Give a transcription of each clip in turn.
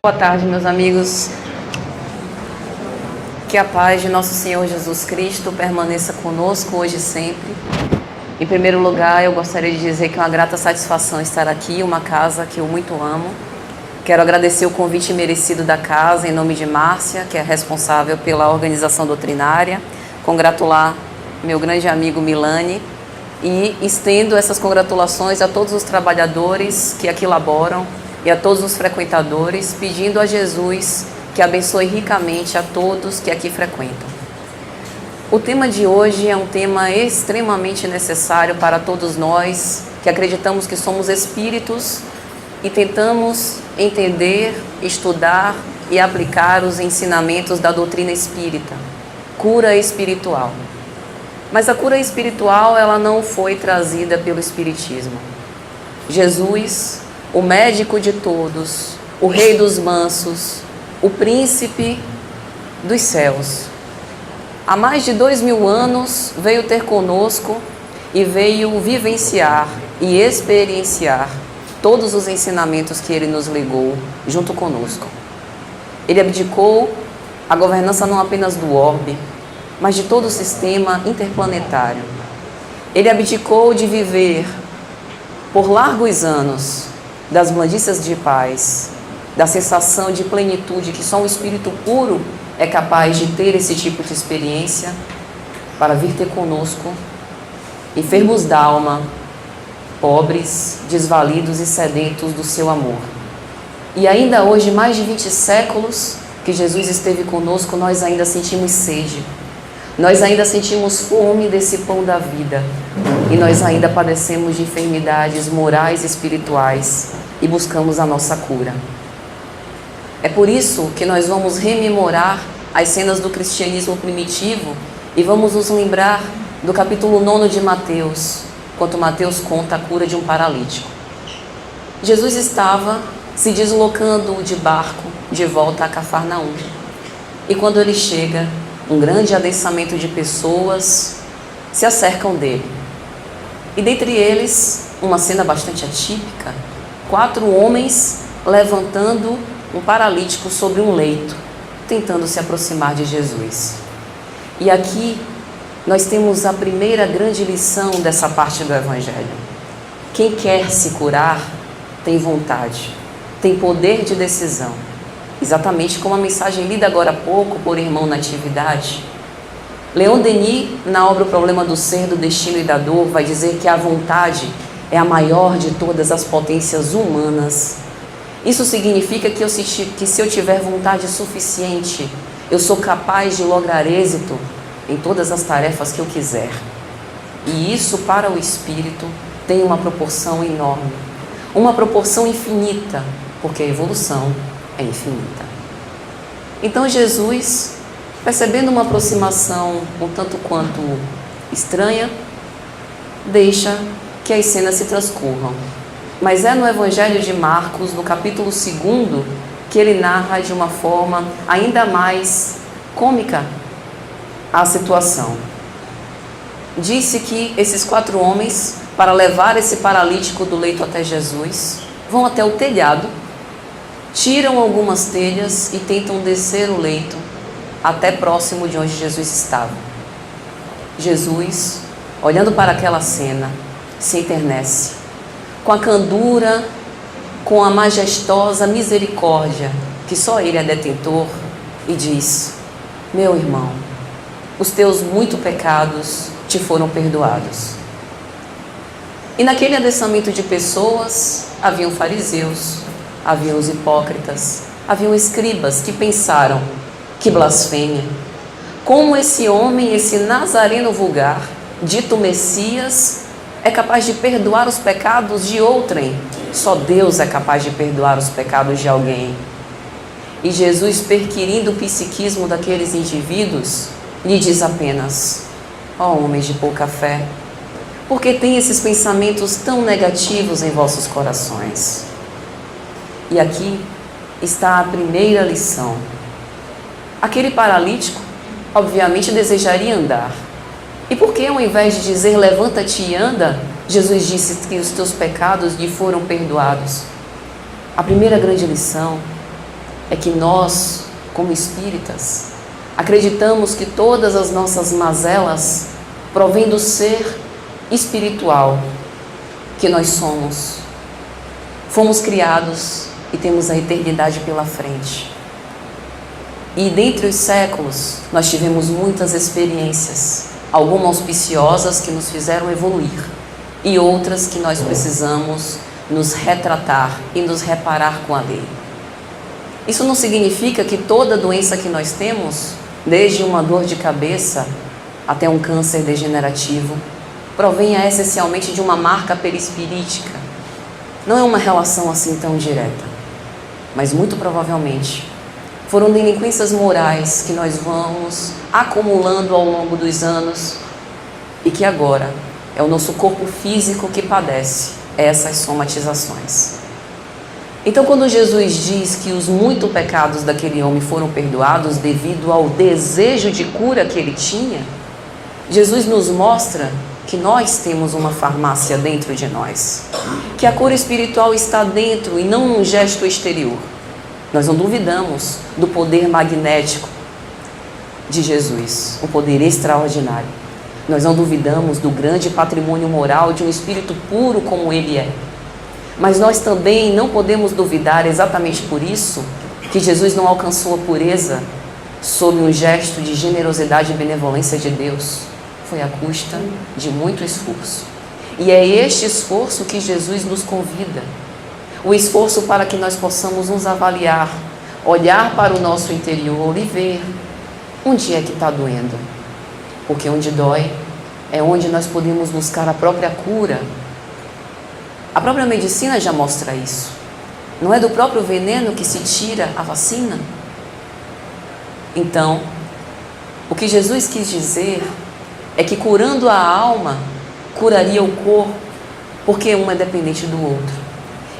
Boa tarde, meus amigos. Que a paz de nosso Senhor Jesus Cristo permaneça conosco hoje e sempre. Em primeiro lugar, eu gostaria de dizer que é uma grata satisfação estar aqui, uma casa que eu muito amo. Quero agradecer o convite merecido da casa, em nome de Márcia, que é responsável pela organização doutrinária. Congratular meu grande amigo Milani e estendo essas congratulações a todos os trabalhadores que aqui laboram e a todos os frequentadores, pedindo a Jesus que abençoe ricamente a todos que aqui frequentam. O tema de hoje é um tema extremamente necessário para todos nós que acreditamos que somos espíritos e tentamos entender, estudar e aplicar os ensinamentos da doutrina espírita, cura espiritual. Mas a cura espiritual, ela não foi trazida pelo espiritismo. Jesus, o médico de todos, o rei dos mansos, o príncipe dos céus, há mais de 2000 anos veio ter conosco e veio vivenciar e experienciar todos os ensinamentos que ele nos legou junto conosco. Ele abdicou a governança não apenas do orbe, mas de todo o sistema interplanetário. Ele abdicou de viver por largos anos das blandícias de paz, da sensação de plenitude que só um espírito puro é capaz de ter esse tipo de experiência, para vir ter conosco, enfermos d'alma, pobres, desvalidos e sedentos do seu amor. E ainda hoje, mais de 20 séculos que Jesus esteve conosco, nós ainda sentimos sede, nós ainda sentimos fome desse pão da vida, e nós ainda padecemos de enfermidades morais e espirituais e buscamos a nossa cura. É por isso que nós vamos rememorar as cenas do cristianismo primitivo e vamos nos lembrar do capítulo 9 de Mateus, quando Mateus conta a cura de um paralítico. Jesus estava se deslocando de barco de volta a Cafarnaum. E quando ele chega, um grande adensamento de pessoas se acercam dele. E dentre eles, uma cena bastante atípica, 4 homens levantando um paralítico sobre um leito, tentando se aproximar de Jesus. E aqui nós temos a primeira grande lição dessa parte do Evangelho. Quem quer se curar tem vontade, tem poder de decisão. Exatamente como a mensagem lida agora há pouco por irmão Natividade. Leon Denis, na obra O Problema do Ser, do Destino e da Dor, vai dizer que a vontade é a maior de todas as potências humanas. Isso significa que se eu tiver vontade suficiente, eu sou capaz de lograr êxito em todas as tarefas que eu quiser. E isso, para o espírito, tem uma proporção enorme, uma proporção infinita, porque a evolução é infinita. Então Jesus, percebendo uma aproximação um tanto quanto estranha, deixa que as cenas se transcorram. Mas é no Evangelho de Marcos, no capítulo 2, que ele narra de uma forma ainda mais cômica a situação. Disse que esses 4 homens, para levar esse paralítico do leito até Jesus, vão até o telhado, tiram algumas telhas e tentam descer o leito até próximo de onde Jesus estava. Jesus, olhando para aquela cena, se enternece com a candura, com a majestosa misericórdia que só Ele é detentor, e diz: meu irmão, os teus muitos pecados te foram perdoados. E naquele adensamento de pessoas, haviam fariseus, haviam os hipócritas, haviam escribas que pensaram: que blasfêmia! Como esse homem, esse nazareno vulgar, dito Messias, é capaz de perdoar os pecados de outrem? Só Deus é capaz de perdoar os pecados de alguém. E Jesus, perquirindo o psiquismo daqueles indivíduos, lhe diz apenas: ó homens de pouca fé, por que tem esses pensamentos tão negativos em vossos corações? E aqui está a primeira lição. Aquele paralítico, obviamente, desejaria andar. E por que, ao invés de dizer levanta-te e anda, Jesus disse que os teus pecados lhe foram perdoados? A primeira grande lição é que nós, como espíritas, acreditamos que todas as nossas mazelas provêm do ser espiritual que nós somos. Fomos criados e temos a eternidade pela frente. E dentre os séculos, nós tivemos muitas experiências, algumas auspiciosas que nos fizeram evoluir e outras que nós precisamos nos retratar e nos reparar com a lei. Isso não significa que toda doença que nós temos, desde uma dor de cabeça até um câncer degenerativo, provenha essencialmente de uma marca perispirítica. Não é uma relação assim tão direta, mas muito provavelmente foram delinquências morais que nós vamos acumulando ao longo dos anos e que agora é o nosso corpo físico que padece essas somatizações. Então, quando Jesus diz que os muitos pecados daquele homem foram perdoados devido ao desejo de cura que ele tinha, Jesus nos mostra que nós temos uma farmácia dentro de nós, que a cura espiritual está dentro e não num gesto exterior. Nós não duvidamos do poder magnético de Jesus, um poder extraordinário. Nós não duvidamos do grande patrimônio moral de um espírito puro como ele é. Mas nós também não podemos duvidar, exatamente por isso, que Jesus não alcançou a pureza sob um gesto de generosidade e benevolência de Deus. Foi à custa de muito esforço. E é este esforço que Jesus nos convida. O esforço para que nós possamos nos avaliar, olhar para o nosso interior e ver onde é que está doendo. Porque onde dói é onde nós podemos buscar a própria cura. A própria medicina já mostra isso. Não é do próprio veneno que se tira a vacina? Então, o que Jesus quis dizer é que curando a alma, curaria o corpo, porque um é dependente do outro.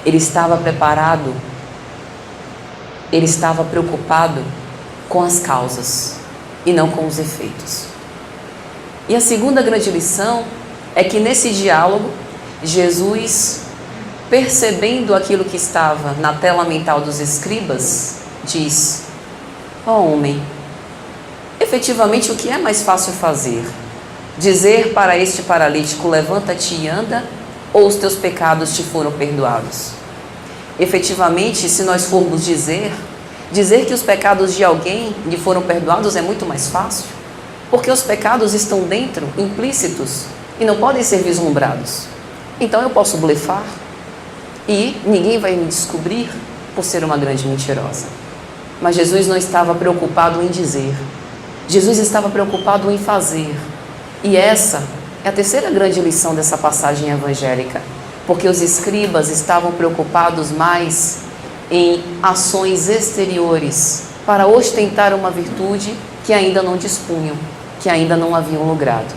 Ele estava preparado, ele estava preocupado com as causas e não com os efeitos. E a segunda grande lição é que nesse diálogo, Jesus, percebendo aquilo que estava na tela mental dos escribas, diz: ó homem, efetivamente o que é mais fácil fazer? Dizer para este paralítico, levanta-te e anda, ou os teus pecados te foram perdoados? Efetivamente, se nós formos dizer que os pecados de alguém lhe foram perdoados é muito mais fácil, porque os pecados estão dentro, implícitos, e não podem ser vislumbrados. Então eu posso blefar e ninguém vai me descobrir por ser uma grande mentirosa. Mas Jesus não estava preocupado em dizer, Jesus estava preocupado em fazer. E essa é a terceira grande lição dessa passagem evangélica, porque os escribas estavam preocupados mais em ações exteriores para ostentar uma virtude que ainda não dispunham, que ainda não haviam logrado.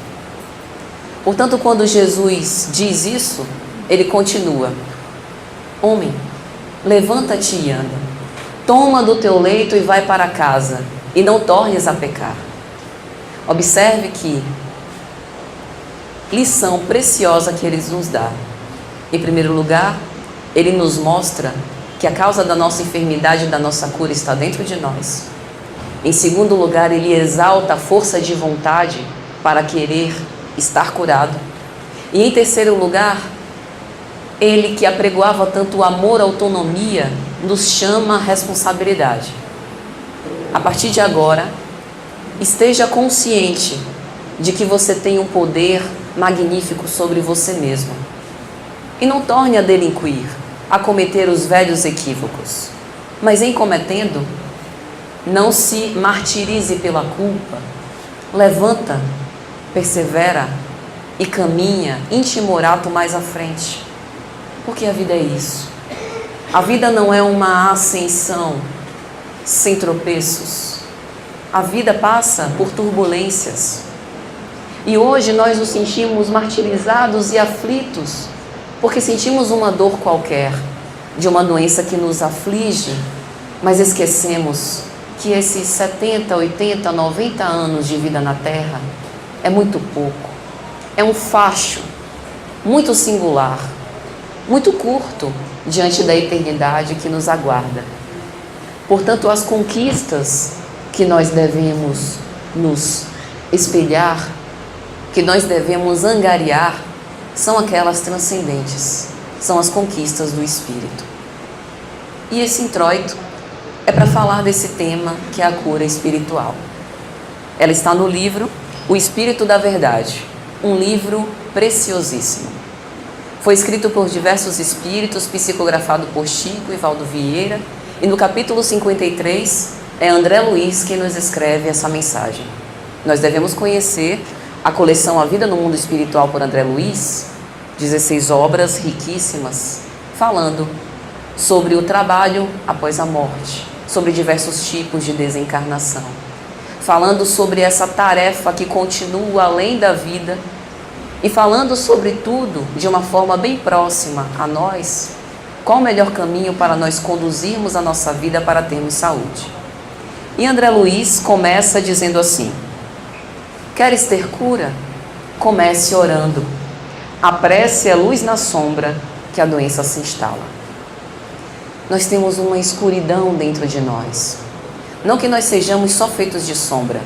Portanto, quando Jesus diz isso, ele continua: homem, levanta-te e anda, toma do teu leito e vai para casa, e não tornes a pecar. Observe que lição preciosa que ele nos dá. Em primeiro lugar, ele nos mostra que a causa da nossa enfermidade e da nossa cura está dentro de nós. Em segundo lugar, ele exalta a força de vontade para querer estar curado. E em terceiro lugar, ele que apregoava tanto o amor à autonomia, nos chama a responsabilidade. A partir de agora, esteja consciente de que você tem um poder magnífico sobre você mesmo. E não torne a delinquir, a cometer os velhos equívocos. Mas em cometendo, não se martirize pela culpa. Levanta, persevera e caminha intimorato mais à frente. Porque a vida é isso. A vida não é uma ascensão sem tropeços. A vida passa por turbulências. E hoje nós nos sentimos martirizados e aflitos porque sentimos uma dor qualquer, de uma doença que nos aflige, mas esquecemos que esses 70, 80, 90 anos de vida na Terra é muito pouco. É um facho muito singular, muito curto diante da eternidade que nos aguarda. Portanto, as conquistas que nós devemos nos espelhar, que nós devemos angariar, são aquelas transcendentes, são as conquistas do Espírito. E esse introito é para falar desse tema que é a cura espiritual. Ela está no livro O Espírito da Verdade, um livro preciosíssimo. Foi escrito por diversos espíritos, psicografado por Chico e Valdo Vieira, e no capítulo 53 é André Luiz quem nos escreve essa mensagem. Nós devemos conhecer a coleção A Vida no Mundo Espiritual por André Luiz, 16 obras riquíssimas, falando sobre o trabalho após a morte, sobre diversos tipos de desencarnação, falando sobre essa tarefa que continua além da vida e falando sobre tudo de uma forma bem próxima a nós, qual o melhor caminho para nós conduzirmos a nossa vida para termos saúde. E André Luiz começa dizendo assim: queres ter cura? Comece orando. A prece é luz na sombra que a doença se instala. Nós temos uma escuridão dentro de nós. Não que nós sejamos só feitos de sombra,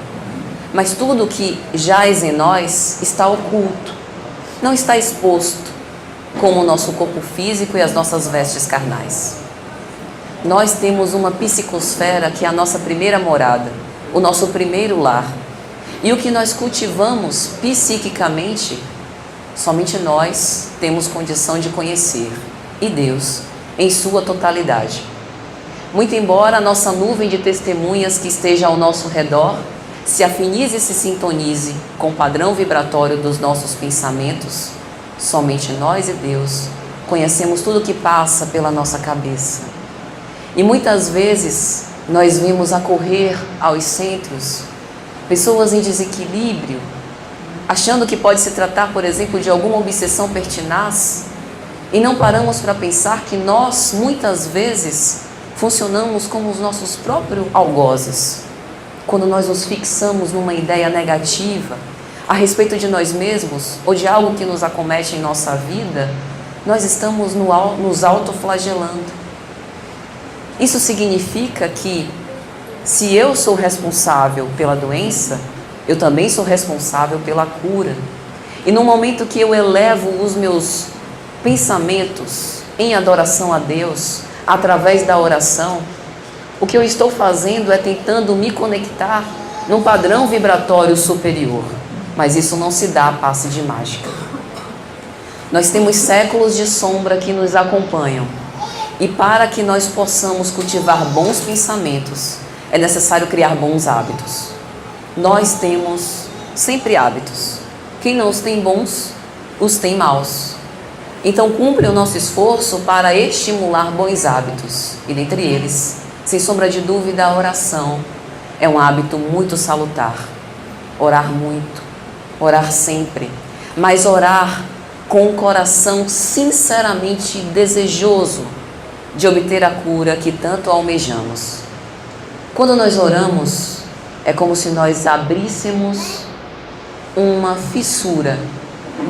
mas tudo que jaz em nós está oculto, não está exposto, como o nosso corpo físico e as nossas vestes carnais. Nós temos uma psicosfera que é a nossa primeira morada, o nosso primeiro lar. E o que nós cultivamos psiquicamente, somente nós temos condição de conhecer, e Deus em sua totalidade. Muito embora a nossa nuvem de testemunhas que esteja ao nosso redor se afinize e se sintonize com o padrão vibratório dos nossos pensamentos, somente nós e Deus conhecemos tudo que passa pela nossa cabeça. E muitas vezes nós vimos acorrer aos centros pessoas em desequilíbrio, achando que pode se tratar, por exemplo, de alguma obsessão pertinaz, e não paramos para pensar que nós, muitas vezes, funcionamos como os nossos próprios algozes. Quando nós nos fixamos numa ideia negativa a respeito de nós mesmos ou de algo que nos acomete em nossa vida, nós estamos nos autoflagelando. Isso significa que, se eu sou responsável pela doença, eu também sou responsável pela cura. E no momento que eu elevo os meus pensamentos em adoração a Deus, através da oração, o que eu estou fazendo é tentando me conectar num padrão vibratório superior. Mas isso não se dá a passe de mágica. Nós temos séculos de sombra que nos acompanham. E para que nós possamos cultivar bons pensamentos, é necessário criar bons hábitos. Nós temos sempre hábitos. Quem não os tem bons, os tem maus. Então cumpre o nosso esforço para estimular bons hábitos. E dentre eles, sem sombra de dúvida, a oração é um hábito muito salutar. Orar muito, orar sempre, mas orar com o coração sinceramente desejoso de obter a cura que tanto almejamos. Quando nós oramos, é como se nós abríssemos uma fissura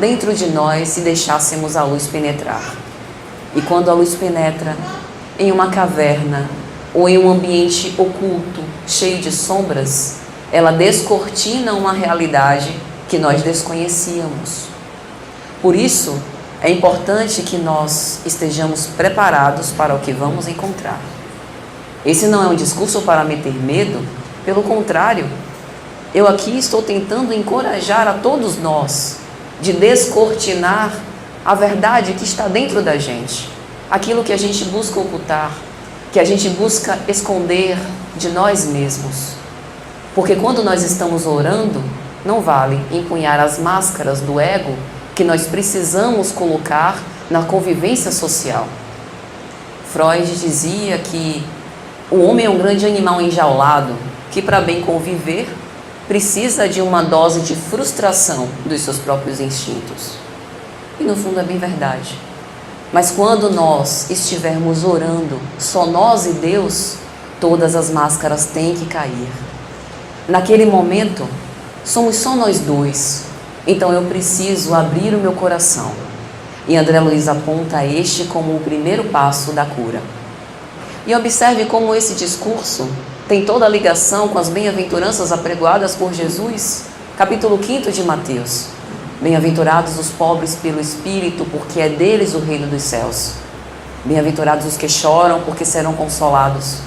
dentro de nós e deixássemos a luz penetrar. E quando a luz penetra em uma caverna ou em um ambiente oculto, cheio de sombras, ela descortina uma realidade que nós desconhecíamos. Por isso, é importante que nós estejamos preparados para o que vamos encontrar. Esse não é um discurso para meter medo, pelo contrário, eu aqui estou tentando encorajar a todos nós de descortinar a verdade que está dentro da gente, aquilo que a gente busca ocultar, que a gente busca esconder de nós mesmos. Porque quando nós estamos orando, não vale empunhar as máscaras do ego que nós precisamos colocar na convivência social. Freud dizia que o homem é um grande animal enjaulado que, para bem conviver, precisa de uma dose de frustração dos seus próprios instintos. E no fundo é bem verdade. Mas quando nós estivermos orando, só nós e Deus, todas as máscaras têm que cair. Naquele momento, somos só nós dois. Então eu preciso abrir o meu coração. E André Luiz aponta este como o primeiro passo da cura. E observe como esse discurso tem toda a ligação com as bem-aventuranças apregoadas por Jesus, capítulo 5 de Mateus. Bem-aventurados os pobres pelo Espírito, porque é deles o reino dos céus. Bem-aventurados os que choram, porque serão consolados.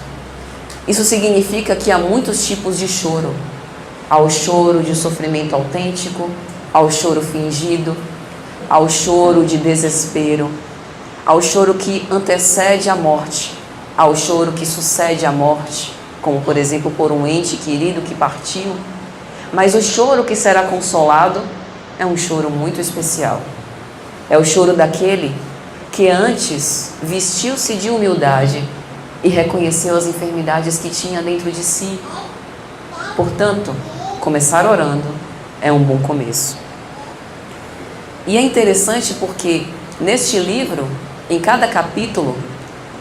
Isso significa que há muitos tipos de choro. Há o choro de sofrimento autêntico, há o choro fingido, há o choro de desespero, há o choro que antecede a morte, há o choro que sucede à morte, como por exemplo por um ente querido que partiu. Mas o choro que será consolado é um choro muito especial. É o choro daquele que antes vestiu-se de humildade e reconheceu as enfermidades que tinha dentro de si. Portanto, começar orando é um bom começo. E é interessante porque neste livro, em cada capítulo,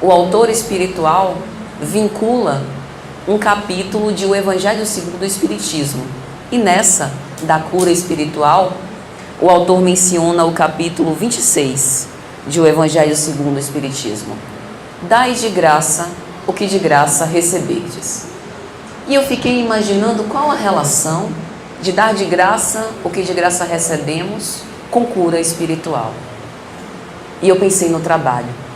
o autor espiritual vincula um capítulo de O Evangelho segundo o Espiritismo. E nessa, da cura espiritual, o autor menciona o capítulo 26 de O Evangelho segundo o Espiritismo. Dai de graça o que de graça receberdes. E eu fiquei imaginando qual a relação de dar de graça o que de graça recebemos com cura espiritual. E eu pensei no trabalho.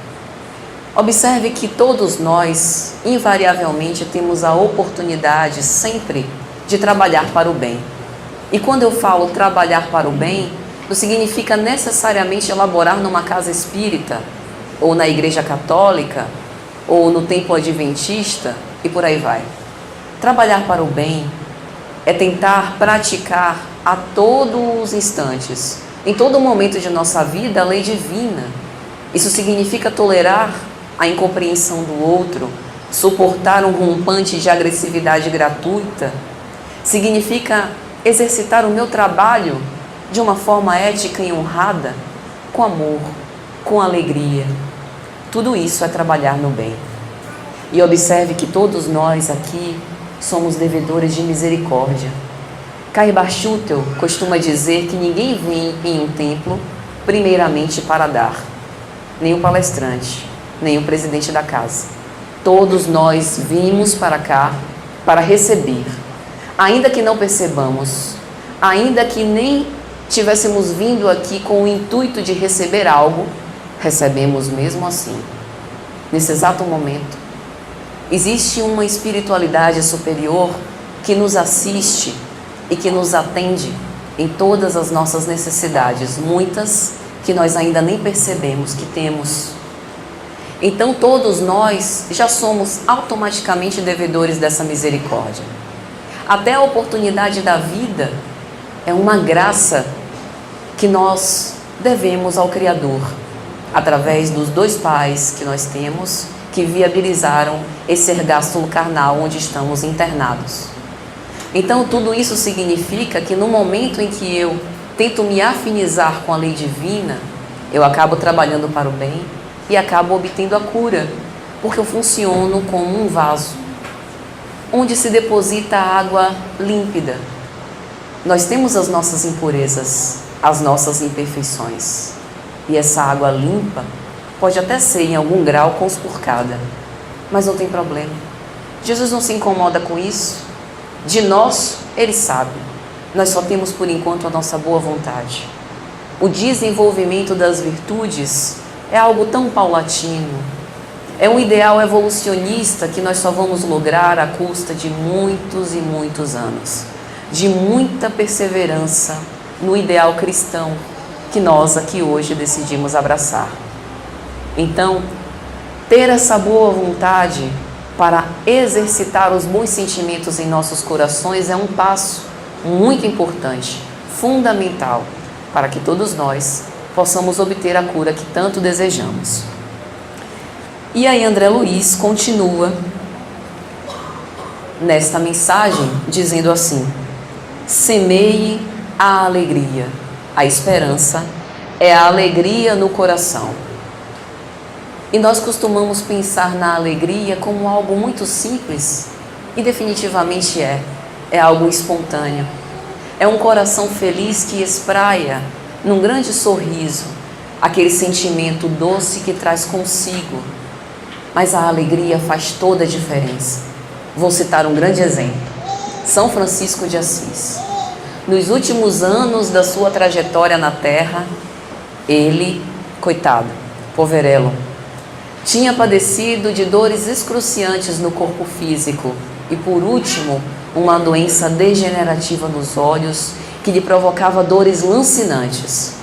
Observe que todos nós, invariavelmente, temos a oportunidade sempre de trabalhar para o bem. E quando eu falo trabalhar para o bem, não significa necessariamente elaborar numa casa espírita, ou na igreja católica, ou no templo adventista, e por aí vai. Trabalhar para o bem é tentar praticar a todos os instantes, em todo momento de nossa vida, a lei divina. Isso significa tolerar a incompreensão do outro, suportar um rompante de agressividade gratuita. Significa exercitar o meu trabalho de uma forma ética e honrada, com amor, com alegria. Tudo isso é trabalhar no bem. E observe que todos nós aqui somos devedores de misericórdia. Caibar Schutel costuma dizer que ninguém vem em um templo primeiramente para dar, nem o palestrante, nem o presidente da casa. Todos nós vimos para cá para receber, ainda que não percebamos, ainda que nem tivéssemos vindo aqui com o intuito de receber algo, recebemos mesmo assim. Nesse exato momento, existe uma espiritualidade superior que nos assiste e que nos atende em todas as nossas necessidades, muitas que nós ainda nem percebemos que temos. Então todos nós já somos automaticamente devedores dessa misericórdia. Até a oportunidade da vida é uma graça que nós devemos ao Criador, através dos dois pais que nós temos, que viabilizaram esse ergástulo carnal onde estamos internados. Então tudo isso significa que no momento em que eu tento me afinizar com a lei divina, eu acabo trabalhando para o bem e acabo obtendo a cura, porque eu funciono como um vaso, onde se deposita água límpida. Nós temos as nossas impurezas, as nossas imperfeições, e essa água limpa pode até ser em algum grau conspurcada, mas não tem problema. Jesus não se incomoda com isso. De nós, Ele sabe. Nós só temos por enquanto a nossa boa vontade. O desenvolvimento das virtudes é algo tão paulatino. É um ideal evolucionista que nós só vamos lograr à custa de muitos e muitos anos, de muita perseverança no ideal cristão que nós aqui hoje decidimos abraçar. Então, ter essa boa vontade para exercitar os bons sentimentos em nossos corações é um passo muito importante, fundamental, para que todos nós possamos obter a cura que tanto desejamos. E aí André Luiz continua nesta mensagem dizendo assim: semeie a alegria. A esperança é a alegria no coração. E nós costumamos pensar na alegria como algo muito simples, e definitivamente é algo espontâneo. É um coração feliz que espraia num grande sorriso aquele sentimento doce que traz consigo Mas a alegria faz toda a diferença. Vou citar um grande exemplo. São Francisco de Assis. Nos últimos anos da sua trajetória na Terra, ele, coitado, poverelo, tinha padecido de dores excruciantes no corpo físico e, por último, uma doença degenerativa nos olhos que lhe provocava dores lancinantes.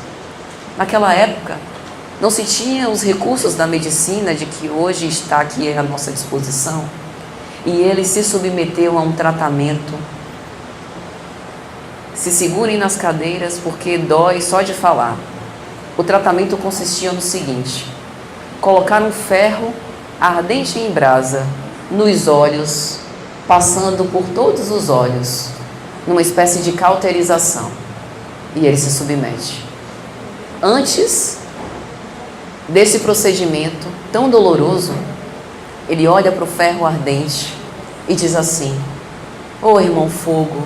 Naquela época, não se tinha os recursos da medicina de que hoje está aqui à nossa disposição, e ele se submeteu a um tratamento. Se segurem nas cadeiras porque dói só de falar. O tratamento consistia no seguinte: colocar um ferro ardente em brasa nos olhos, passando por todos os olhos, numa espécie de cauterização, e ele se submete. Antes desse procedimento tão doloroso, ele olha para o ferro ardente e diz assim: ó irmão fogo,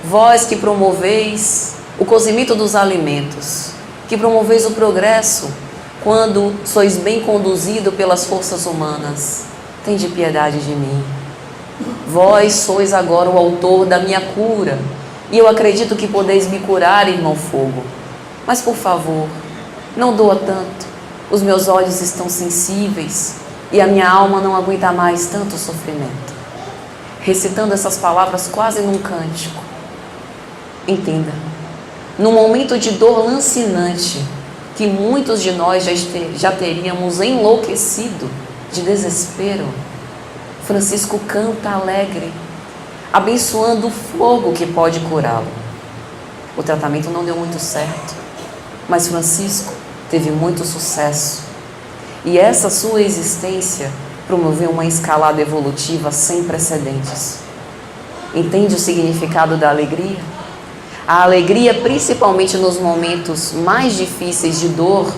vós que promoveis o cozimento dos alimentos, que promoveis o progresso quando sois bem conduzido pelas forças humanas, tende piedade de mim. Vós sois agora o autor da minha cura, e eu acredito que podeis me curar, irmão fogo. Mas, por favor, não doa tanto. Os meus olhos estão sensíveis e a minha alma não aguenta mais tanto sofrimento. Recitando essas palavras quase num cântico. Entenda, num momento de dor lancinante, que muitos de nós já teríamos enlouquecido de desespero, Francisco canta alegre, abençoando o fogo que pode curá-lo. O tratamento não deu muito certo, mas Francisco teve muito sucesso. E essa sua existência promoveu uma escalada evolutiva sem precedentes. Entende o significado da alegria? A alegria, principalmente nos momentos mais difíceis de dor,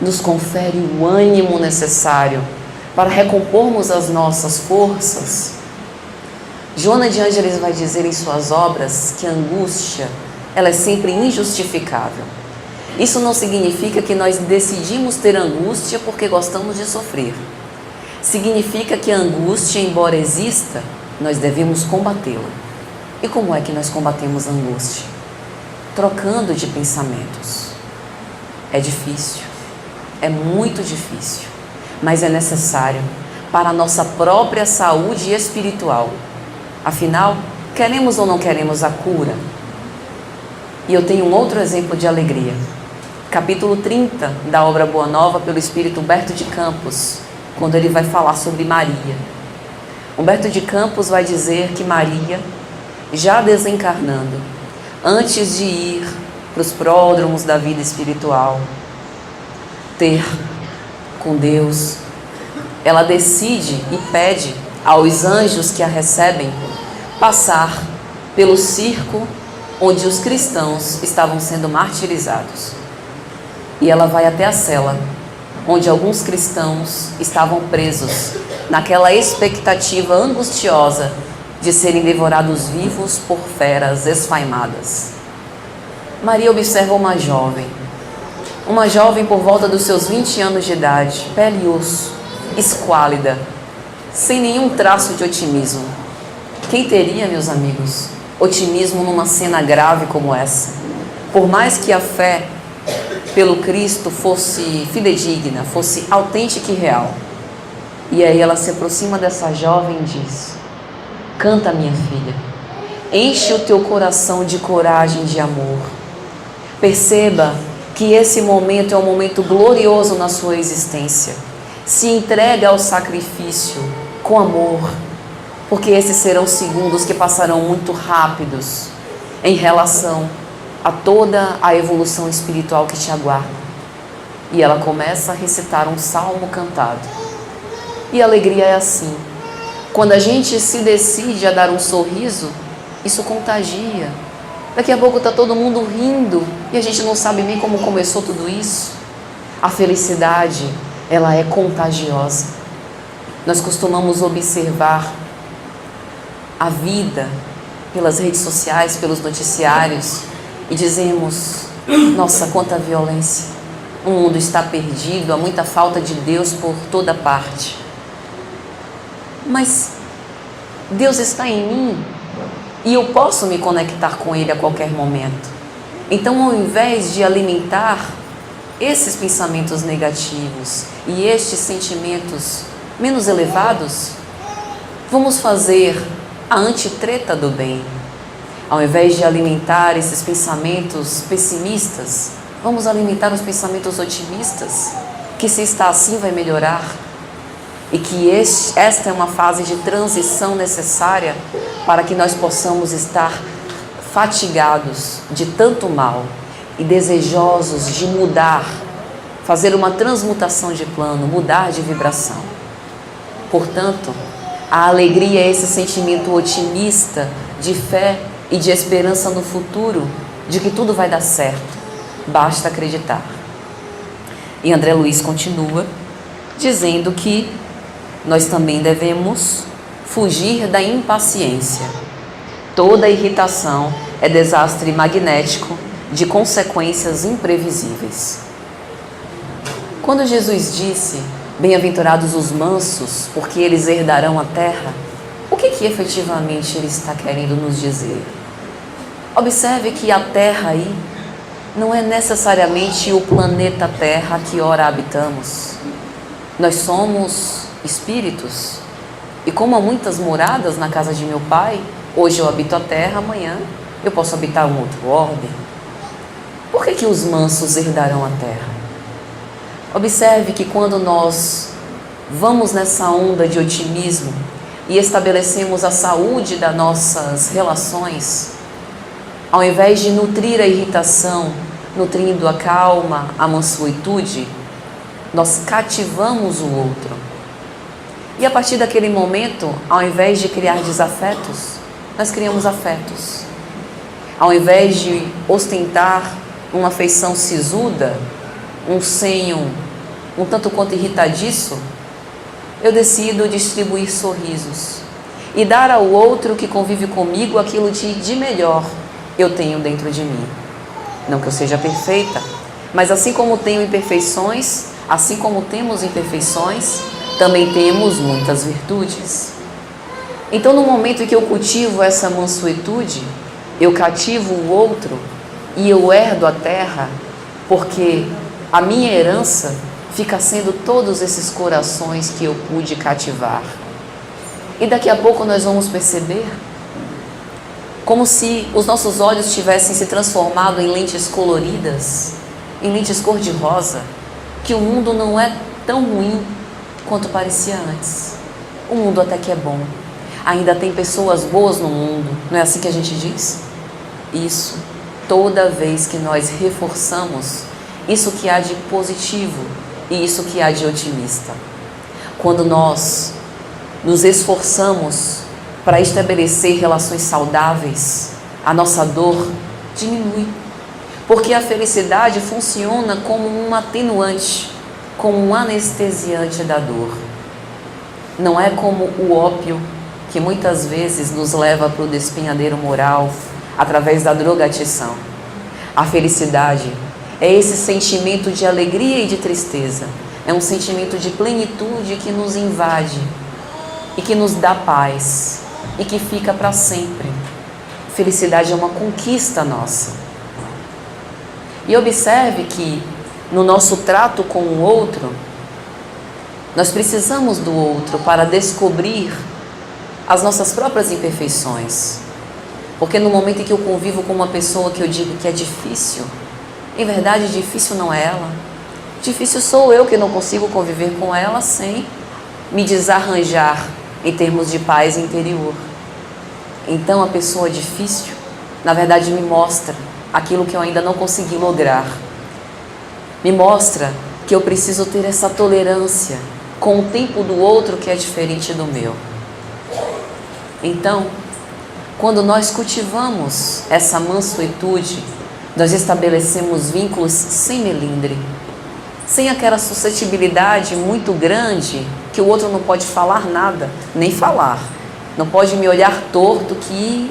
nos confere o ânimo necessário para recompormos as nossas forças. Joana de Ângeles vai dizer em suas obras que a angústia, ela é sempre injustificável. Isso não significa que nós decidimos ter angústia porque gostamos de sofrer. Significa que a angústia, embora exista, nós devemos combatê-la. E como é que nós combatemos a angústia? Trocando de pensamentos. É difícil, é muito difícil, mas é necessário para a nossa própria saúde espiritual. Afinal, queremos ou não queremos a cura? E eu tenho um outro exemplo de alegria. Capítulo 30 da obra Boa Nova, pelo Espírito Humberto de Campos, quando ele vai falar sobre Maria. Humberto de Campos vai dizer que Maria, já desencarnando, antes de ir para os pródromos da vida espiritual, ter com Deus, ela decide e pede aos anjos que a recebem passar pelo circo onde os cristãos estavam sendo martirizados. E ela vai até a cela onde alguns cristãos estavam presos naquela expectativa angustiosa de serem devorados vivos por feras esfaimadas. Maria observa uma jovem por volta dos seus 20 anos de idade, pele e osso, esquálida, sem nenhum traço de otimismo. Quem teria, meus amigos, otimismo numa cena grave como essa? Por mais que a fé pelo Cristo fosse fidedigna, fosse autêntica e real. E aí ela se aproxima dessa jovem e diz: canta, minha filha, enche o teu coração de coragem e de amor. Perceba que esse momento é um momento glorioso na sua existência. Se entrega ao sacrifício com amor, porque esses serão segundos que passarão muito rápidos em relação a toda a evolução espiritual que te aguarda. E ela começa a recitar um salmo cantado. E a alegria é assim. Quando a gente se decide a dar um sorriso, isso contagia. Daqui a pouco está todo mundo rindo e a gente não sabe nem como começou tudo isso. A felicidade, ela é contagiosa. Nós costumamos observar a vida pelas redes sociais, pelos noticiários, e dizemos: nossa, quanta violência, o mundo está perdido, há muita falta de Deus por toda parte. Mas Deus está em mim e eu posso me conectar com Ele a qualquer momento. Então, ao invés de alimentar esses pensamentos negativos e estes sentimentos menos elevados, vamos fazer a antitreta do bem. Ao invés de alimentar esses pensamentos pessimistas, vamos alimentar os pensamentos otimistas, que se está assim vai melhorar. E que esta é uma fase de transição necessária para que nós possamos estar fatigados de tanto mal e desejosos de mudar, fazer uma transmutação de plano, mudar de vibração. Portanto, a alegria é esse sentimento otimista de fé e de esperança no futuro, de que tudo vai dar certo, basta acreditar. E André Luiz continua dizendo que nós também devemos fugir da impaciência. Toda irritação é desastre magnético de consequências imprevisíveis. Quando Jesus disse, bem-aventurados os mansos, porque eles herdarão a terra, o que efetivamente ele está querendo nos dizer? Observe que a terra aí não é necessariamente o planeta Terra que ora habitamos. Nós somos espíritos, e como há muitas moradas na casa de meu pai, hoje eu habito a terra, amanhã eu posso habitar um outro orbe. Por que os mansos herdarão a terra? Observe que quando nós vamos nessa onda de otimismo e estabelecemos a saúde das nossas relações, ao invés de nutrir a irritação, nutrindo a calma, a mansuetude, nós cativamos o outro. E a partir daquele momento, ao invés de criar desafetos, nós criamos afetos. Ao invés de ostentar uma feição sisuda, um senho um tanto quanto irritadiço, eu decido distribuir sorrisos e dar ao outro que convive comigo aquilo de melhor eu tenho dentro de mim. Não que eu seja perfeita, mas assim como tenho imperfeições, assim como temos imperfeições, também temos muitas virtudes. Então, no momento em que eu cultivo essa mansuetude, eu cativo o outro e eu herdo a terra, porque a minha herança fica sendo todos esses corações que eu pude cativar. E daqui a pouco nós vamos perceber como se os nossos olhos tivessem se transformado em lentes coloridas, em lentes cor-de-rosa, que o mundo não é tão ruim quanto parecia antes. O mundo até que é bom. Ainda tem pessoas boas no mundo, não é assim que a gente diz? Isso, toda vez que nós reforçamos isso que há de positivo e isso que há de otimista. Quando nós nos esforçamos para estabelecer relações saudáveis, a nossa dor diminui. Porque a felicidade funciona como um atenuante, como um anestesiante da dor. Não é como o ópio, que muitas vezes nos leva para o despenhadeiro moral, através da drogatição. A felicidade é esse sentimento de alegria e de tristeza. É um sentimento de plenitude que nos invade e que nos dá paz e que fica para sempre. Felicidade é uma conquista nossa. E observe que no nosso trato com o outro, nós precisamos do outro para descobrir as nossas próprias imperfeições. Porque no momento em que eu convivo com uma pessoa que eu digo que é difícil, em verdade difícil não é ela. Difícil sou eu que não consigo conviver com ela sem me desarranjar em termos de paz interior. Então a pessoa difícil, na verdade, me mostra aquilo que eu ainda não consegui lograr. Me mostra que eu preciso ter essa tolerância com o tempo do outro que é diferente do meu. Então, quando nós cultivamos essa mansuetude, nós estabelecemos vínculos sem melindre, sem aquela suscetibilidade muito grande que o outro não pode falar nada, nem falar. Não pode me olhar torto que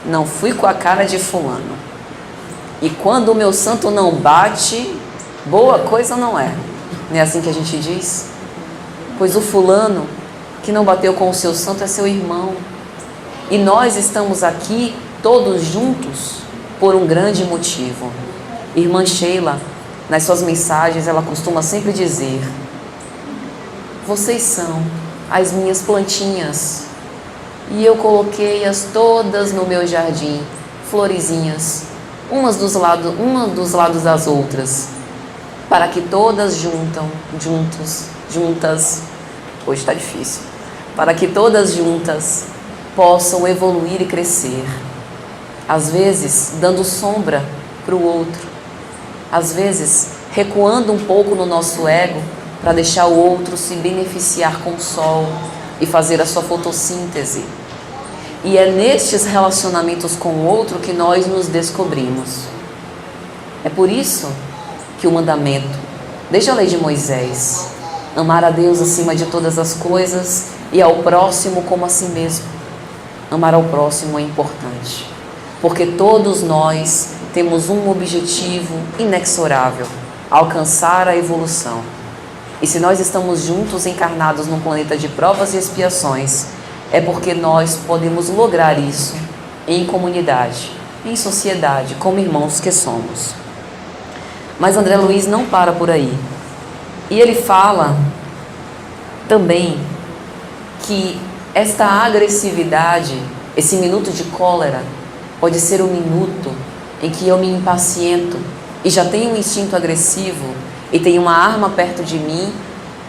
não fui com a cara de fulano. E quando o meu santo não bate, boa coisa não é. Não é assim que a gente diz? Pois o fulano que não bateu com o seu santo é seu irmão. E nós estamos aqui todos juntos por um grande motivo. Irmã Sheila, nas suas mensagens, ela costuma sempre dizer: vocês são as minhas plantinhas e eu coloquei-as todas no meu jardim, florezinhas, umas dos lados das outras, para que todas juntas, hoje está difícil, para que todas juntas possam evoluir e crescer, às vezes dando sombra para o outro, às vezes recuando um pouco no nosso ego para deixar o outro se beneficiar com o sol e fazer a sua fotossíntese. E é nestes relacionamentos com o outro que nós nos descobrimos. É por isso que o mandamento, desde a lei de Moisés, amar a Deus acima de todas as coisas e ao próximo como a si mesmo. Amar ao próximo é importante, porque todos nós temos um objetivo inexorável: alcançar a evolução. E se nós estamos juntos, encarnados num planeta de provas e expiações, é porque nós podemos lograr isso em comunidade, em sociedade, como irmãos que somos. Mas André Luiz não para por aí. E ele fala também que esta agressividade, esse minuto de cólera, pode ser um minuto em que eu me impaciento e já tenho um instinto agressivo e tenho uma arma perto de mim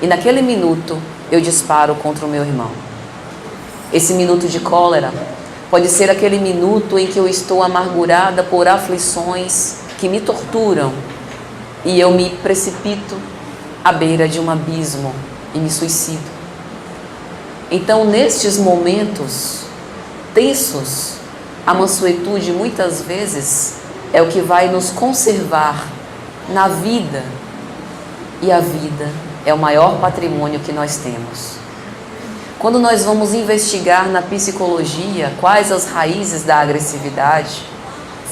e naquele minuto eu disparo contra o meu irmão. Esse minuto de cólera pode ser aquele minuto em que eu estou amargurada por aflições que me torturam e eu me precipito à beira de um abismo e me suicido. Então, nestes momentos tensos, a mansuetude muitas vezes é o que vai nos conservar na vida, e a vida é o maior patrimônio que nós temos. Quando nós vamos investigar na psicologia quais as raízes da agressividade,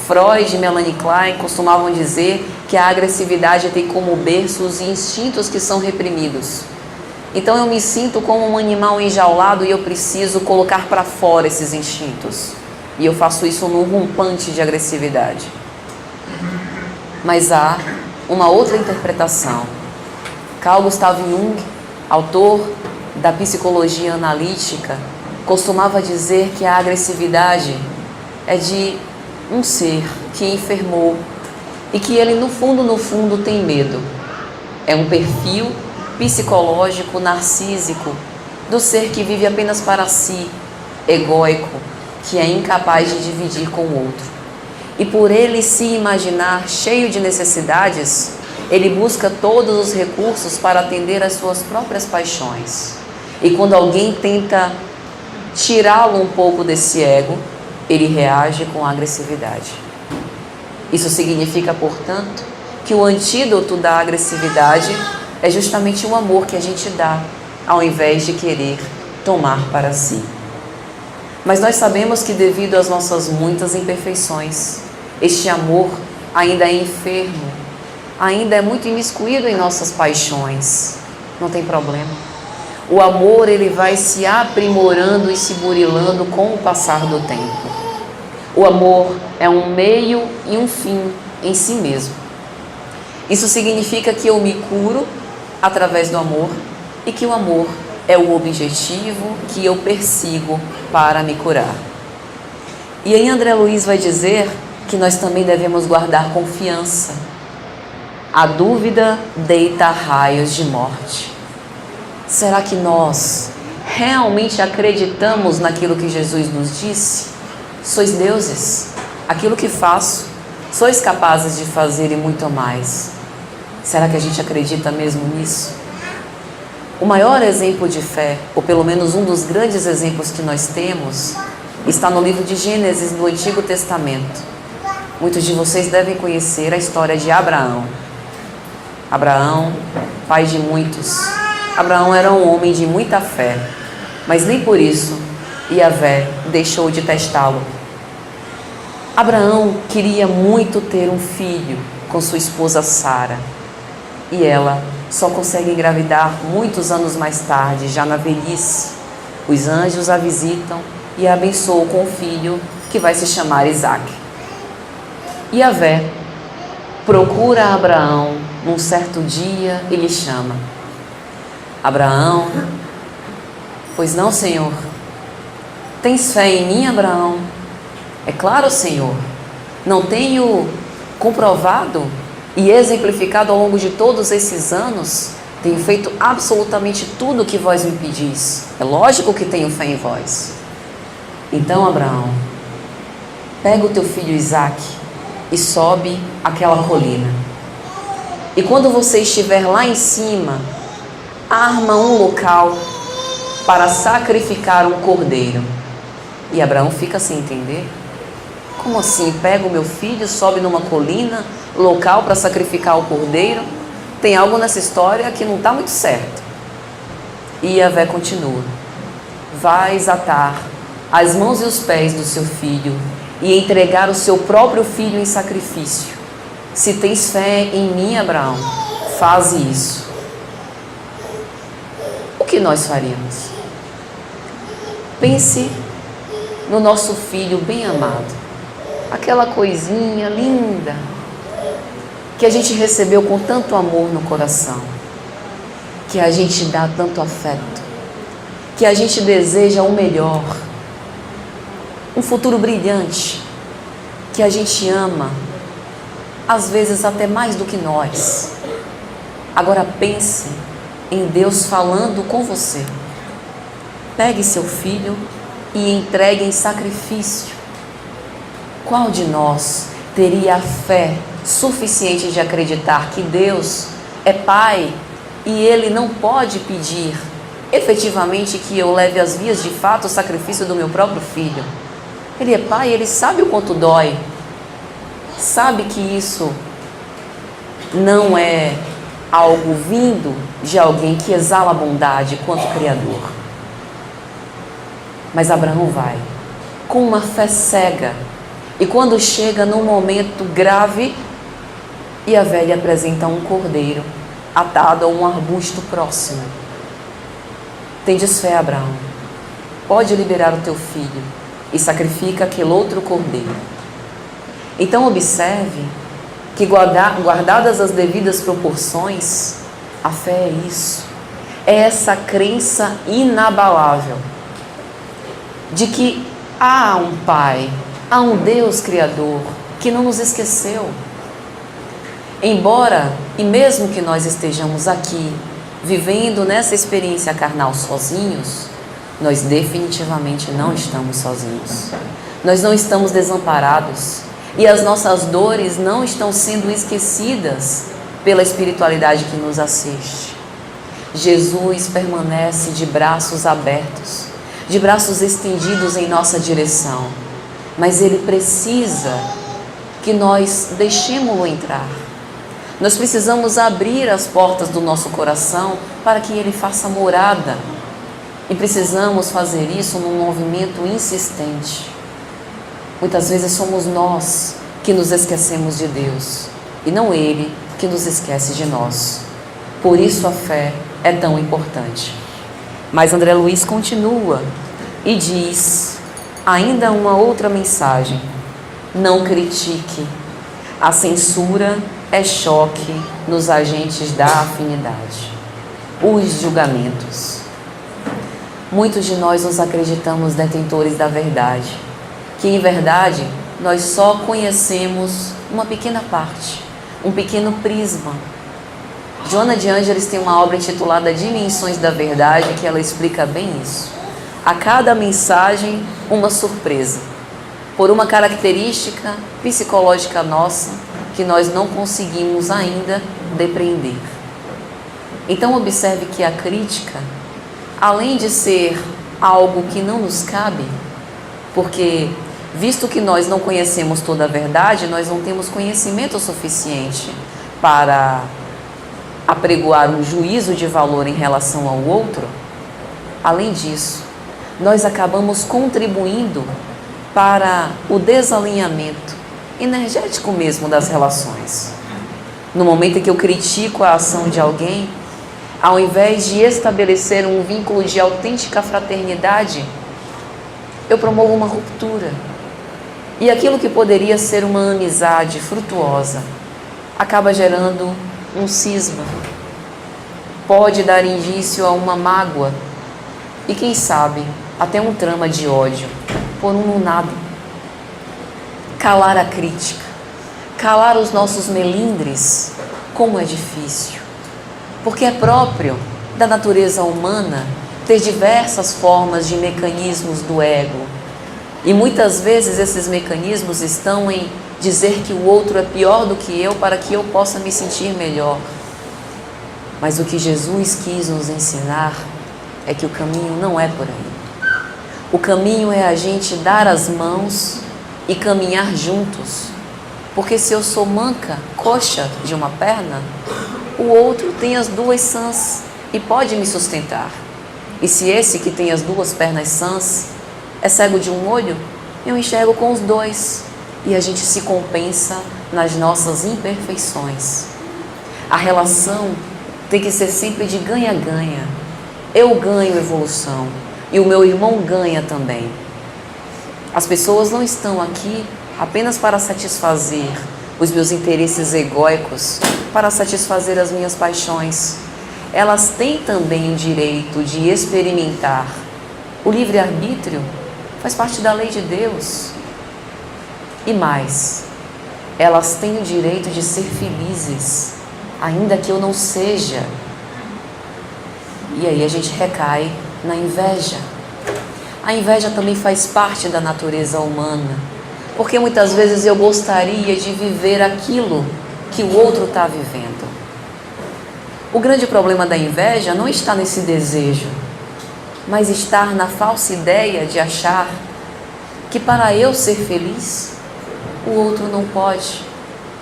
Freud e Melanie Klein costumavam dizer que a agressividade tem como berço os instintos que são reprimidos. Então eu me sinto como um animal enjaulado e eu preciso colocar para fora esses instintos. E eu faço isso num rompante de agressividade. Mas há uma outra interpretação. Carl Gustav Jung, autor da psicologia analítica, costumava dizer que a agressividade é de um ser que enfermou e que ele no fundo tem medo. É um perfil psicológico narcísico do ser que vive apenas para si, egóico, que é incapaz de dividir com o outro. E por ele se imaginar cheio de necessidades, ele busca todos os recursos para atender às suas próprias paixões. E quando alguém tenta tirá-lo um pouco desse ego, ele reage com agressividade. Isso significa, portanto, que o antídoto da agressividade é justamente o amor que a gente dá, ao invés de querer tomar para si. Mas nós sabemos que devido às nossas muitas imperfeições, este amor ainda é enfermo, ainda é muito imiscuído em nossas paixões. Não tem problema. O amor, ele vai se aprimorando e se burilando com o passar do tempo. O amor é um meio e um fim em si mesmo. Isso significa que eu me curo através do amor e que o amor é o objetivo que eu persigo para me curar. E aí André Luiz vai dizer que nós também devemos guardar confiança. A dúvida deita raios de morte. Será que nós realmente acreditamos naquilo que Jesus nos disse? Sois deuses, aquilo que faço, sois capazes de fazer e muito mais. Será que a gente acredita mesmo nisso? O maior exemplo de fé, ou pelo menos um dos grandes exemplos que nós temos, está no livro de Gênesis, do Antigo Testamento. Muitos de vocês devem conhecer a história de Abraão. Abraão, pai de muitos. Abraão era um homem de muita fé, mas nem por isso Yahvé deixou de testá-lo. Abraão queria muito ter um filho com sua esposa Sara, e ela só consegue engravidar muitos anos mais tarde, já na velhice, Os anjos a visitam e a abençoam com o filho que vai se chamar Isaac. Yahvé procura Abraão num certo dia e lhe chama. Abraão, pois não, Senhor. Tens fé em mim, Abraão? É claro, Senhor. Não tenho comprovado e exemplificado ao longo de todos esses anos? Tenho feito absolutamente tudo o que vós me pedis. É lógico que tenho fé em vós. Então, Abraão, pega o teu filho Isaac e sobe aquela colina. E quando você estiver lá em cima, arma um local para sacrificar um cordeiro. E Abraão fica sem entender. Como assim? Pega o meu filho, sobe numa colina, local para sacrificar o cordeiro? Tem algo nessa história que não está muito certo. E Yahvé continua. Vais atar as mãos e os pés do seu filho e entregar o seu próprio filho em sacrifício. Se tens fé em mim, Abraão, faze isso. O que nós faríamos? Pense no nosso filho bem amado. Aquela coisinha linda que a gente recebeu com tanto amor no coração, que a gente dá tanto afeto, que a gente deseja o melhor, um futuro brilhante, que a gente ama, às vezes até mais do que nós. Agora pense em Deus falando com você. Pegue seu filho e entregue em sacrifício. Qual de nós teria a fé suficiente de acreditar que Deus é Pai e Ele não pode pedir efetivamente que eu leve às vias de fato o sacrifício do meu próprio filho? Ele é Pai, Ele sabe o quanto dói, sabe que isso não é algo vindo de alguém que exala a bondade quanto Criador. Mas Abraão vai com uma fé cega, e quando chega num momento grave, Yahvé lhe apresenta um cordeiro atado a um arbusto próximo. Tendes fé, Abraão, pode liberar o teu filho e sacrifica aquele outro cordeiro. Então observe que guardadas as devidas proporções, a fé é isso, é essa crença inabalável de que há um Pai, há um Deus Criador que não nos esqueceu. Embora, e mesmo que nós estejamos aqui, vivendo nessa experiência carnal sozinhos, nós definitivamente não estamos sozinhos. Nós não estamos desamparados e as nossas dores não estão sendo esquecidas pela espiritualidade que nos assiste. Jesus permanece de braços abertos, de braços estendidos em nossa direção, mas Ele precisa que nós deixemos-lo entrar. Nós precisamos abrir as portas do nosso coração para que Ele faça morada. E precisamos fazer isso num movimento insistente. Muitas vezes somos nós que nos esquecemos de Deus e não Ele que nos esquece de nós. Por isso a fé é tão importante. Mas André Luiz continua e diz ainda uma outra mensagem: não critique. A censura é choque nos agentes da afinidade. Os julgamentos. Muitos de nós nos acreditamos detentores da verdade, que em verdade nós só conhecemos uma pequena parte, um pequeno prisma. Joana de Ângeles tem uma obra intitulada Dimensões da Verdade, que ela explica bem isso. A cada mensagem, uma surpresa, por uma característica psicológica nossa que nós não conseguimos ainda depreender. Então observe que a crítica, além de ser algo que não nos cabe, porque visto que nós não conhecemos toda a verdade, nós não temos conhecimento suficiente para apregoar um juízo de valor em relação ao outro. Além disso, nós acabamos contribuindo para o desalinhamento energético mesmo das relações. No momento em que eu critico a ação de alguém, Ao invés de estabelecer um vínculo de autêntica fraternidade, eu promovo uma ruptura. E aquilo que poderia ser uma amizade frutuosa acaba gerando um cisma. Pode dar indício a uma mágoa e, quem sabe, até um trama de ódio por um nada. Calar a crítica, calar os nossos melindres, como é difícil. Porque é próprio da natureza humana ter diversas formas de mecanismos do ego. E muitas vezes esses mecanismos estão em dizer que o outro é pior do que eu para que eu possa me sentir melhor. Mas o que Jesus quis nos ensinar é que o caminho não é por aí. O caminho é a gente dar as mãos e caminhar juntos. Porque se eu sou manca, coxa de uma perna, o outro tem as duas sãs e pode me sustentar. E se esse que tem as duas pernas sãs é cego de um olho, eu enxergo com os dois. E a gente se compensa nas nossas imperfeições. A relação tem que ser sempre de ganha-ganha. Eu ganho evolução e o meu irmão ganha também. As pessoas não estão aqui apenas para satisfazer os meus interesses egóicos, para satisfazer as minhas paixões. Elas têm também o direito de experimentar. O livre-arbítrio faz parte da lei de Deus. E mais, elas têm o direito de ser felizes, ainda que eu não seja. E aí a gente recai na inveja. A inveja também faz parte da natureza humana, porque muitas vezes eu gostaria de viver aquilo que o outro está vivendo. O grande problema da inveja não está nesse desejo, mas está na falsa ideia de achar que para eu ser feliz, o outro não pode.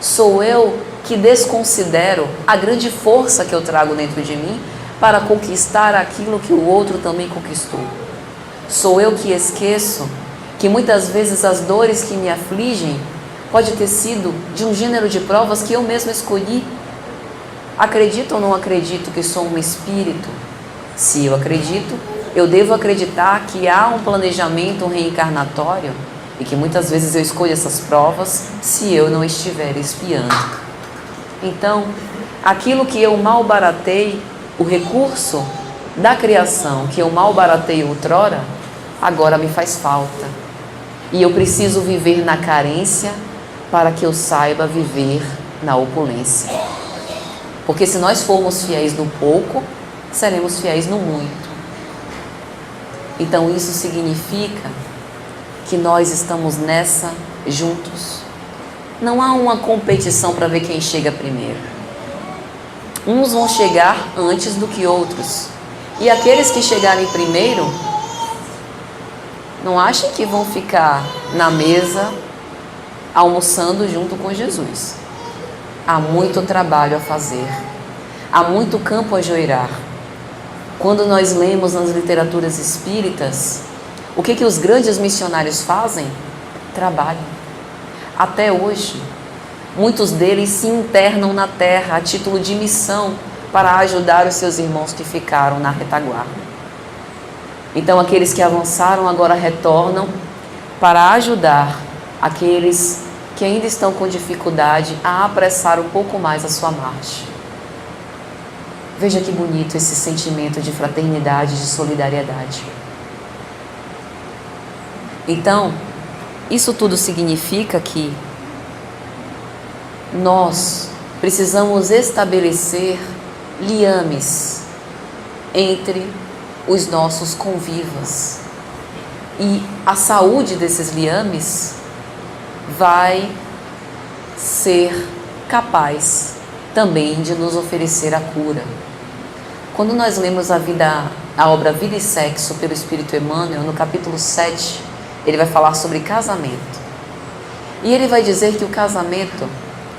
Sou eu que desconsidero a grande força que eu trago dentro de mim para conquistar aquilo que o outro também conquistou. Sou eu que esqueço que muitas vezes as dores que me afligem pode ter sido de um gênero de provas que eu mesma escolhi. Acredito ou não acredito que sou um espírito? Se eu acredito, eu devo acreditar que há um planejamento reencarnatório e que muitas vezes eu escolho essas provas se eu não estiver espiando. Então, aquilo que eu malbaratei, o recurso da criação que eu malbaratei outrora, agora me faz falta. E eu preciso viver na carência para que eu saiba viver na opulência. Porque se nós formos fiéis no pouco, seremos fiéis no muito. Então isso significa que nós estamos nessa juntos. Não há uma competição para ver quem chega primeiro. Uns vão chegar antes do que outros. E aqueles que chegarem primeiro, não achem que vão ficar na mesa almoçando junto com Jesus. Há muito trabalho a fazer. Há muito campo a joirar. Quando nós lemos nas literaturas espíritas, o que os grandes missionários fazem? Trabalham. Até hoje, muitos deles se internam na terra a título de missão para ajudar os seus irmãos que ficaram na retaguarda. Então, aqueles que avançaram agora retornam para ajudar aqueles que ainda estão com dificuldade a apressar um pouco mais a sua marcha. Veja que bonito esse sentimento de fraternidade, de solidariedade. Então, isso tudo significa que nós precisamos estabelecer liames entre os nossos convivas. E a saúde desses liames vai ser capaz também de nos oferecer a cura. Quando nós lemos a obra Vida e Sexo pelo Espírito Emmanuel, no capítulo 7, ele vai falar sobre casamento. E ele vai dizer que o casamento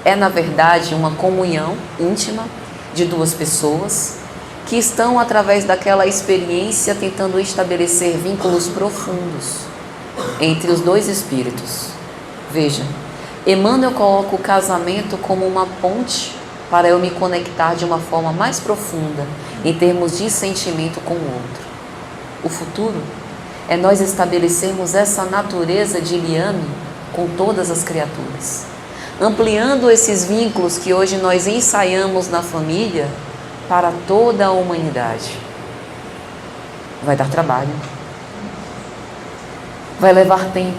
é, na verdade, uma comunhão íntima de duas pessoas que estão, através daquela experiência, tentando estabelecer vínculos profundos entre os dois espíritos. Veja, Emmanuel coloca o casamento como uma ponte para eu me conectar de uma forma mais profunda em termos de sentimento com o outro. O futuro é nós estabelecermos essa natureza de liame com todas as criaturas, ampliando esses vínculos que hoje nós ensaiamos na família para toda a humanidade. Vai dar trabalho, vai levar tempo,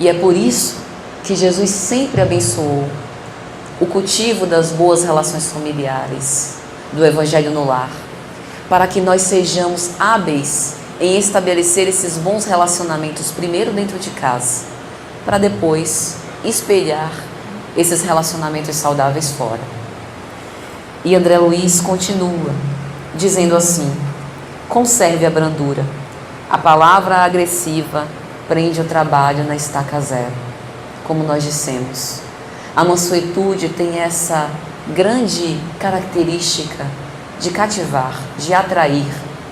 e é por isso que Jesus sempre abençoou o cultivo das boas relações familiares, do Evangelho no lar, para que nós sejamos hábeis em estabelecer esses bons relacionamentos primeiro dentro de casa, para depois espelhar esses relacionamentos saudáveis fora. E André Luiz continua dizendo assim: conserve a brandura. A palavra agressiva prende o trabalho na estaca zero. Como nós dissemos, a mansuetude tem essa grande característica de cativar, de atrair,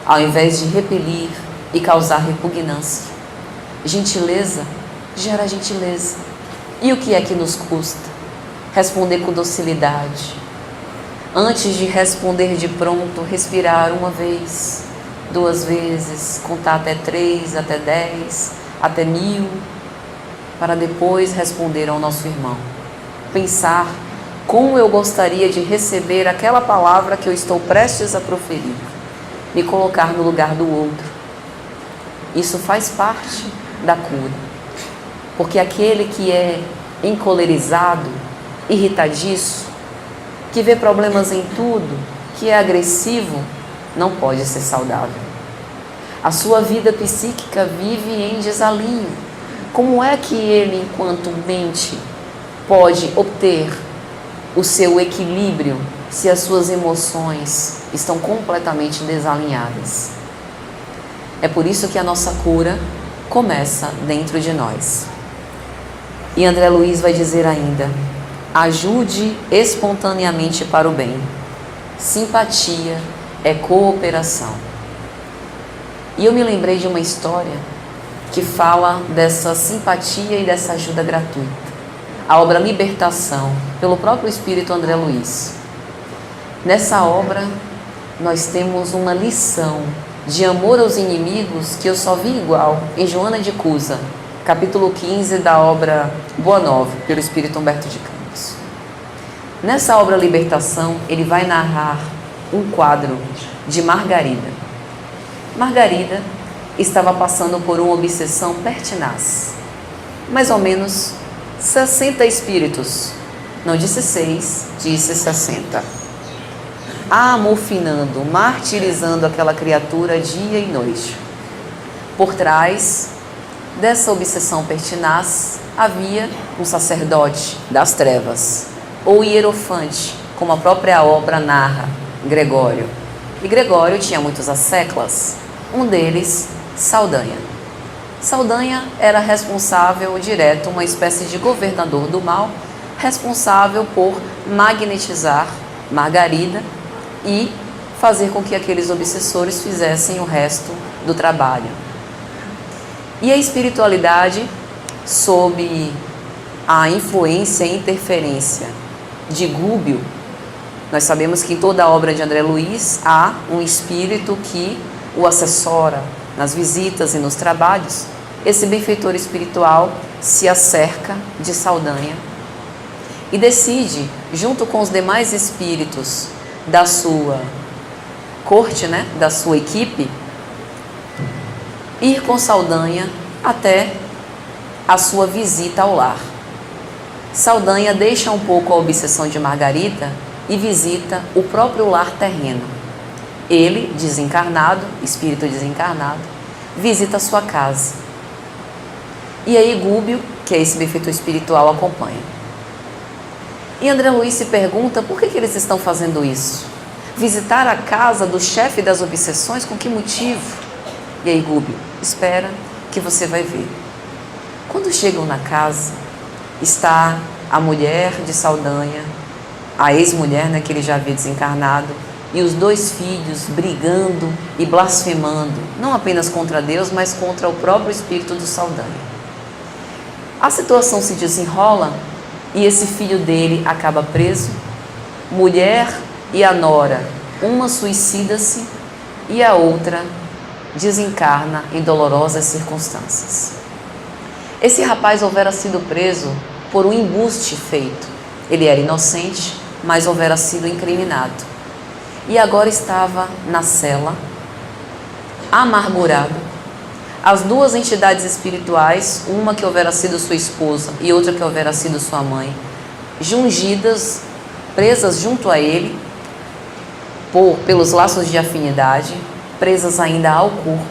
ao invés de repelir e causar repugnância. Gentileza gera gentileza. E o que é que nos custa? Responder com docilidade. Antes de responder de pronto, respirar uma vez, 2 vezes, contar até 3, até 10, até 1000, para depois responder ao nosso irmão. Pensar como eu gostaria de receber aquela palavra que eu estou prestes a proferir. Me colocar no lugar do outro. Isso faz parte da cura. Porque aquele que é encolerizado, irritadiço, que vê problemas em tudo, que é agressivo, não pode ser saudável. A sua vida psíquica vive em desalinho. Como é que ele, enquanto mente, pode obter o seu equilíbrio se as suas emoções estão completamente desalinhadas? É por isso que a nossa cura começa dentro de nós. E André Luiz vai dizer ainda: ajude espontaneamente para o bem. Simpatia é cooperação. E eu me lembrei de uma história que fala dessa simpatia e dessa ajuda gratuita. A obra Libertação, pelo próprio Espírito André Luiz. Nessa obra, nós temos uma lição de amor aos inimigos que eu só vi igual em Joana de Cusa, capítulo 15 da obra Boa Nova, pelo Espírito Humberto de Campos. Nessa obra Libertação, ele vai narrar um quadro de Margarida. Margarida estava passando por uma obsessão pertinaz. Mais ou menos 60 espíritos, não disse 6, disse 60. Amofinando, martirizando aquela criatura dia e noite. Por trás dessa obsessão pertinaz havia um sacerdote das trevas, ou hierofante, como a própria obra narra, Gregório. E Gregório tinha muitos asseclas, um deles, Saldanha. Saldanha era responsável direto, uma espécie de governador do mal, responsável por magnetizar Margarida e fazer com que aqueles obsessores fizessem o resto do trabalho. E a espiritualidade, sob a influência e interferência de Gúbio, nós sabemos que em toda a obra de André Luiz há um espírito que o assessora nas visitas e nos trabalhos. Esse benfeitor espiritual se acerca de Saldanha e decide, junto com os demais espíritos da sua corte, da sua equipe, ir com Saldanha até a sua visita ao lar. Saldanha deixa um pouco a obsessão de Margarida e visita o próprio lar terreno. Ele, desencarnado, espírito desencarnado, visita a sua casa. E aí Gúbio, que é esse benfeitor espiritual, acompanha. E André Luiz se pergunta por que eles estão fazendo isso. Visitar a casa do chefe das obsessões, com que motivo? E aí Gúbio, espera que você vai ver. Quando chegam na casa, está a mulher de Saldanha, a ex-mulher, que ele já havia desencarnado, e os 2 filhos brigando e blasfemando, não apenas contra Deus, mas contra o próprio espírito do Saldanha. A situação se desenrola e esse filho dele acaba preso mulher e a nora, uma suicida-se e a outra desencarna em dolorosas circunstâncias. Esse rapaz houvera sido preso por um embuste feito. Ele era inocente, mas houvera sido incriminado. E agora estava na cela, amargurado. As duas entidades espirituais, uma que houvera sido sua esposa e outra que houvera sido sua mãe, jungidas, presas junto a ele, pelos laços de afinidade, presas ainda ao corpo,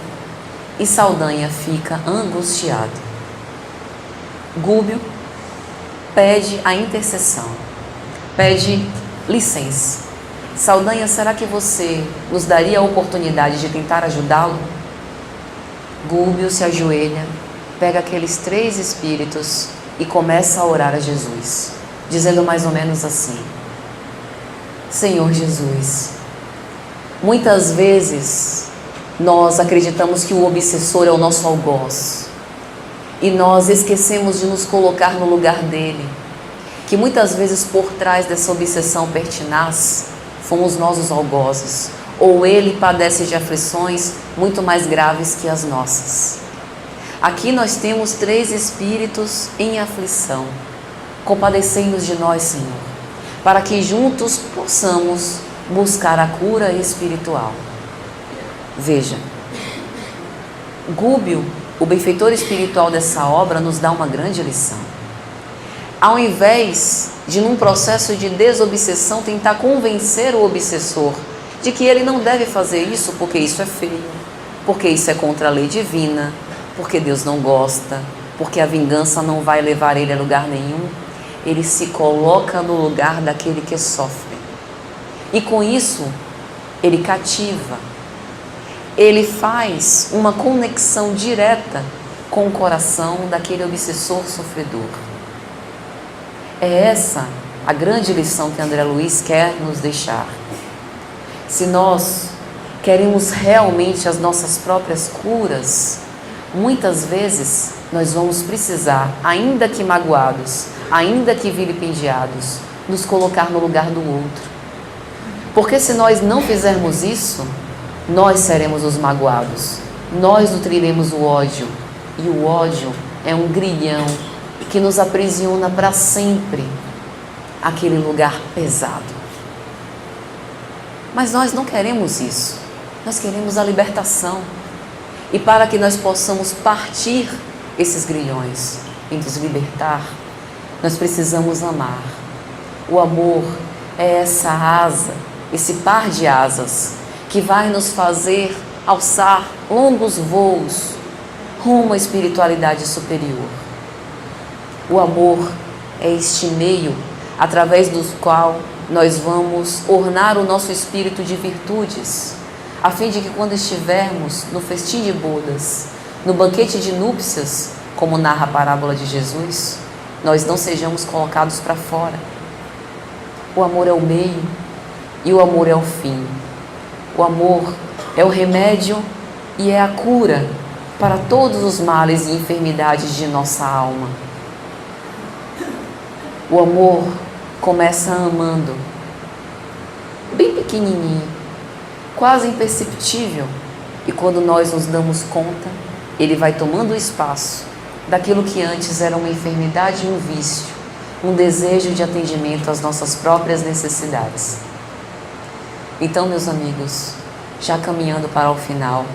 e Saldanha fica angustiado. Gúbio pede a intercessão, pede licença. Saldanha, será que você nos daria a oportunidade de tentar ajudá-lo? Gúbio se ajoelha, pega aqueles 3 espíritos e começa a orar a Jesus, dizendo mais ou menos assim: Senhor Jesus, muitas vezes nós acreditamos que o obsessor é o nosso algoz e nós esquecemos de nos colocar no lugar dele, que muitas vezes por trás dessa obsessão pertinaz fomos nós os algozes, ou ele padece de aflições muito mais graves que as nossas. Aqui nós temos 3 espíritos em aflição. Compadecei-nos de nós, Senhor, para que juntos possamos buscar a cura espiritual. Veja, Gúbio, o benfeitor espiritual dessa obra, nos dá uma grande lição. Ao invés de, num processo de desobsessão, tentar convencer o obsessor de que ele não deve fazer isso porque isso é feio, porque isso é contra a lei divina, porque Deus não gosta, porque a vingança não vai levar ele a lugar nenhum, ele se coloca no lugar daquele que sofre. E com isso, ele cativa, ele faz uma conexão direta com o coração daquele obsessor sofredor. É essa a grande lição que André Luiz quer nos deixar. Se nós queremos realmente as nossas próprias curas, muitas vezes nós vamos precisar, ainda que magoados, ainda que vilipendiados, nos colocar no lugar do outro. Porque se nós não fizermos isso, nós seremos os magoados, nós nutriremos o ódio, e o ódio é um grilhão que nos aprisiona para sempre aquele lugar pesado. Mas nós não queremos isso, nós queremos a libertação. E para que nós possamos partir esses grilhões e nos libertar, nós precisamos amar. O amor é essa asa, esse par de asas que vai nos fazer alçar longos voos rumo à espiritualidade superior. O amor é este meio através do qual nós vamos ornar o nosso espírito de virtudes, a fim de que quando estivermos no festim de bodas, no banquete de núpcias, como narra a parábola de Jesus, nós não sejamos colocados para fora. O amor é o meio e o amor é o fim. O amor é o remédio e é a cura para todos os males e enfermidades de nossa alma. O amor começa amando, bem pequenininho, quase imperceptível, e quando nós nos damos conta, ele vai tomando o espaço daquilo que antes era uma enfermidade e um vício, um desejo de atendimento às nossas próprias necessidades. Então, meus amigos, já caminhando para o final,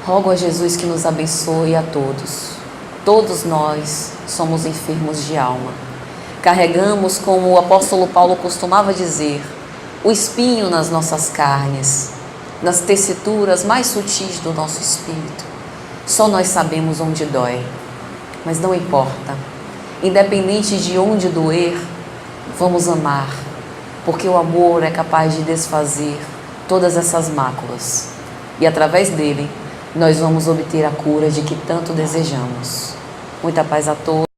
rogo a Jesus que nos abençoe a todos. Todos nós somos enfermos de alma. Carregamos, como o apóstolo Paulo costumava dizer, o espinho nas nossas carnes, nas tessituras mais sutis do nosso espírito. Só nós sabemos onde dói, mas não importa. Independente de onde doer, vamos amar, porque o amor é capaz de desfazer todas essas máculas. E através dele, nós vamos obter a cura de que tanto desejamos. Muita paz a todos.